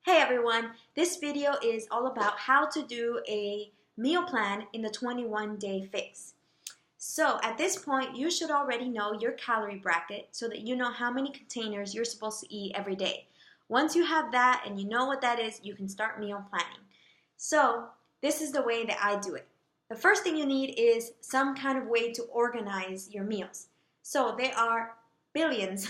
Hey everyone, this video is all about how to do a meal plan in the 21-day fix. So at this point, you should already know your calorie bracket so that you know how many containers you're supposed to eat every day. Once you have that and you know what that is, you can start meal planning. So this is the way that I do it. The first thing you need is some kind of way to organize your meals. So there are billions,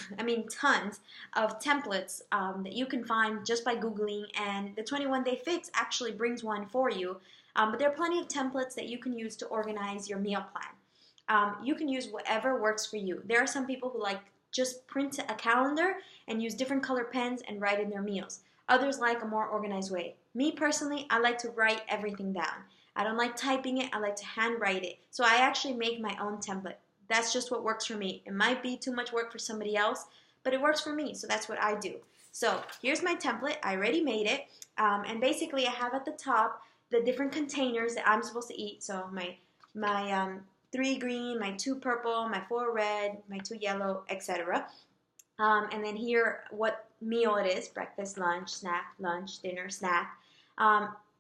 tons of templates that you can find just by Googling, and the 21-day fix actually brings one for you. But there are plenty of templates that you can use to organize your meal plan. You can use whatever works for you. There are some people who like just print a calendar and use different color pens and write in their meals. Others like a more organized way. Me personally, I like to write everything down. I don't like typing it, I like to handwrite it. So I actually make my own template. That's just what works for me. It might be too much work for somebody else, but it works for me, so that's what I do. So here's my template. I already made it, and basically I have at the top the different containers that I'm supposed to eat. So my 3 green, my 2 purple, my 4 red, my 2 yellow, etc. And then here what meal it is: breakfast, lunch, dinner, snack.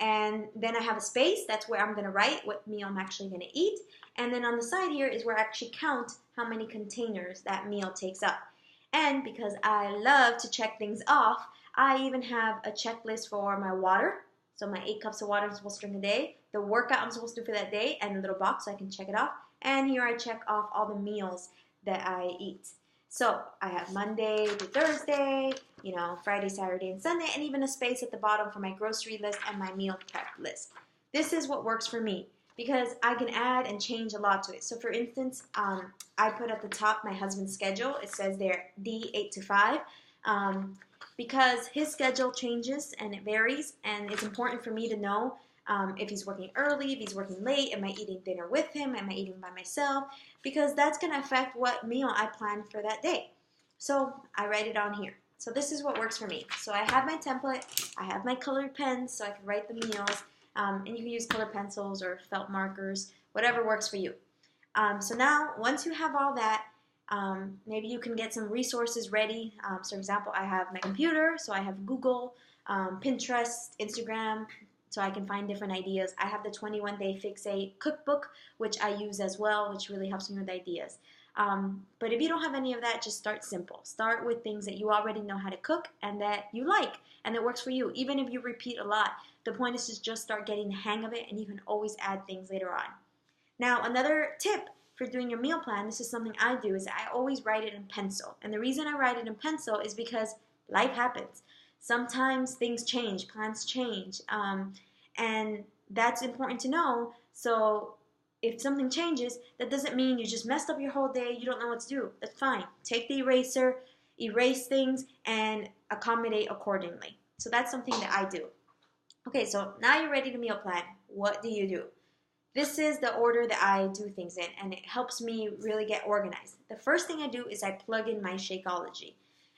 And then I have a space. That's where I'm going to write what meal I'm actually going to eat. And then on the side here is where I actually count how many containers that meal takes up. And because I love to check things off, I even have a checklist for my water. So my 8 cups of water I'm supposed to drink a day, the workout I'm supposed to do for that day, and a little box so I can check it off. And here I check off all the meals that I eat. So I have Monday to Thursday, Friday, Saturday, and Sunday, and even a space at the bottom for my grocery list and my meal prep list. This is what works for me because I can add and change a lot to it. So for instance, I put at the top my husband's schedule. It says there D 8 to 5 because his schedule changes and it varies, and it's important for me to know if he's working early, if he's working late, am I eating dinner with him, am I eating by myself, because that's going to affect what meal I plan for that day. So I write it on here. So this is what works for me. So I have my template, I have my colored pens so I can write the meals, and you can use colored pencils or felt markers, whatever works for you. So now, once you have all that, maybe you can get some resources ready. So for example, I have my computer, so I have Google, Pinterest, Instagram, so I can find different ideas. I have the 21-day Fix A cookbook, which I use as well, which really helps me with ideas. But if you don't have any of that, just start simple. Start with things that you already know how to cook and that you like and that works for you. Even if you repeat a lot, the point is to just start getting the hang of it, and you can always add things later on. Now, another tip for doing your meal plan, this is something I do, is I always write it in pencil. And the reason I write it in pencil is because life happens. Sometimes things change, plans change, and that's important to know. So if something changes, that doesn't mean you just messed up your whole day, you don't know what to do. That's fine. Take the eraser, erase things, and accommodate accordingly. So that's something that I do. Okay, so now you're ready to meal plan. What do you do? This is the order that I do things in, and it helps me really get organized. The first thing I do is I plug in my Shakeology.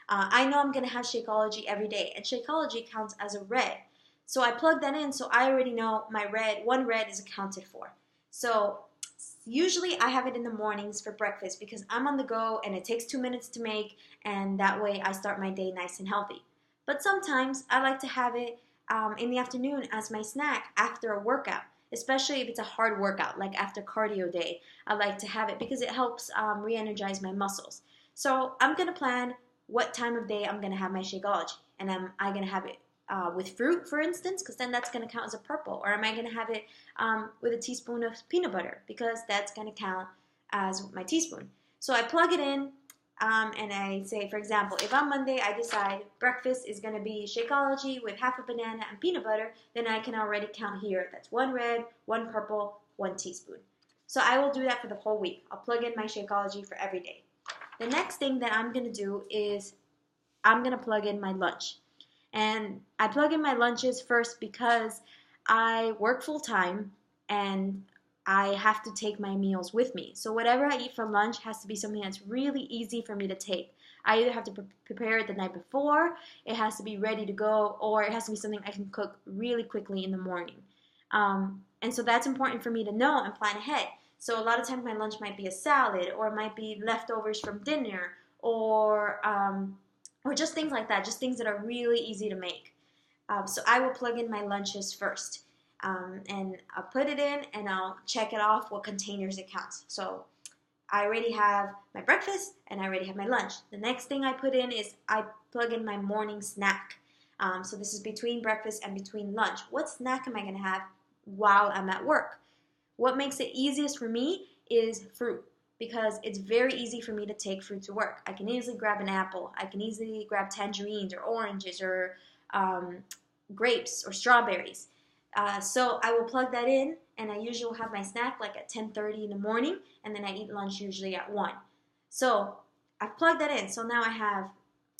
I know I'm going to have Shakeology every day, and Shakeology counts as a red. So I plug that in so I already know my one red is accounted for. So usually I have it in the mornings for breakfast because I'm on the go and it takes 2 minutes to make, and that way I start my day nice and healthy. But sometimes I like to have it in the afternoon as my snack after a workout, especially if it's a hard workout like after cardio day. I like to have it because it helps re-energize my muscles. So I'm going to plan what time of day I'm going to have my Shakeology, and am I going to have it with fruit, for instance, because then that's going to count as a purple, or am I going to have it with a teaspoon of peanut butter, because that's going to count as my teaspoon. So I plug it in, and I say, for example, if on Monday I decide breakfast is going to be Shakeology with half a banana and peanut butter, then I can already count here. That's 1 red, 1 purple, 1 teaspoon. So I will do that for the whole week. I'll plug in my Shakeology for every day. The next thing that I'm going to do is I'm going to plug in my lunch. And I plug in my lunches first because I work full time and I have to take my meals with me. So whatever I eat for lunch has to be something that's really easy for me to take. I either have to prepare it the night before, it has to be ready to go, or it has to be something I can cook really quickly in the morning. And so that's important for me to know and plan ahead. So a lot of times my lunch might be a salad, or it might be leftovers from dinner, or just things like that, just things that are really easy to make. So I will plug in my lunches first. And I'll put it in and I'll check it off what containers it counts. So I already have my breakfast and I already have my lunch. The next thing I put in is I plug in my morning snack. So this is between breakfast and between lunch. What snack am I going to have while I'm at work? What makes it easiest for me is fruit, because it's very easy for me to take fruit to work. I can easily grab an apple. I can easily grab tangerines or oranges or grapes or strawberries. So I will plug that in, and I usually will have my snack like at 10:30 in the morning, and then I eat lunch usually at 1. So I've plugged that in. So now I have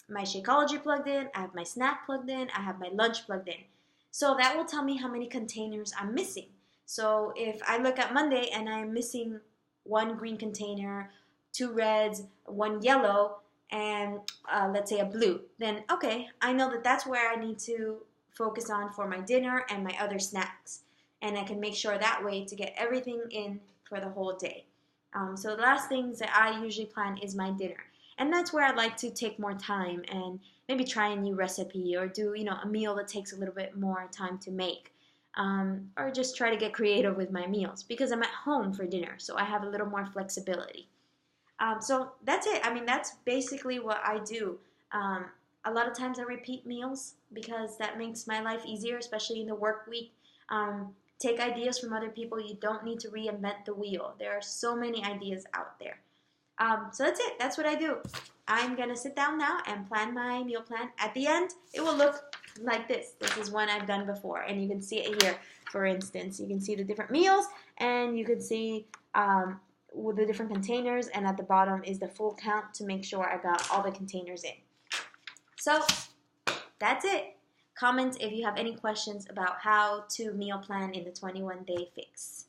my Shakeology plugged in, I have my snack plugged in, I have my lunch plugged in. So that will tell me how many containers I'm missing. So if I look at Monday and I'm missing 1 green container, 2 reds, 1 yellow, and let's say a blue, then okay, I know that that's where I need to focus on for my dinner and my other snacks. And I can make sure that way to get everything in for the whole day. So the last things that I usually plan is my dinner. And that's where I'd like to take more time and maybe try a new recipe or do, a meal that takes a little bit more time to make. Or just try to get creative with my meals because I'm at home for dinner, so I have a little more flexibility. So that's it. I mean, that's basically what I do. A lot of times I repeat meals because that makes my life easier, especially in the work week. Take ideas from other people. You don't need to reinvent the wheel. There are so many ideas out there. So that's it. That's what I do. I'm going to sit down now and plan my meal plan. At the end, it will look like this. This is one I've done before, and you can see it here. For instance, you can see the different meals, and you can see with the different containers, and at the bottom is the full count to make sure I got all the containers in. So that's it. Comment if you have any questions about how to meal plan in the 21-day fix.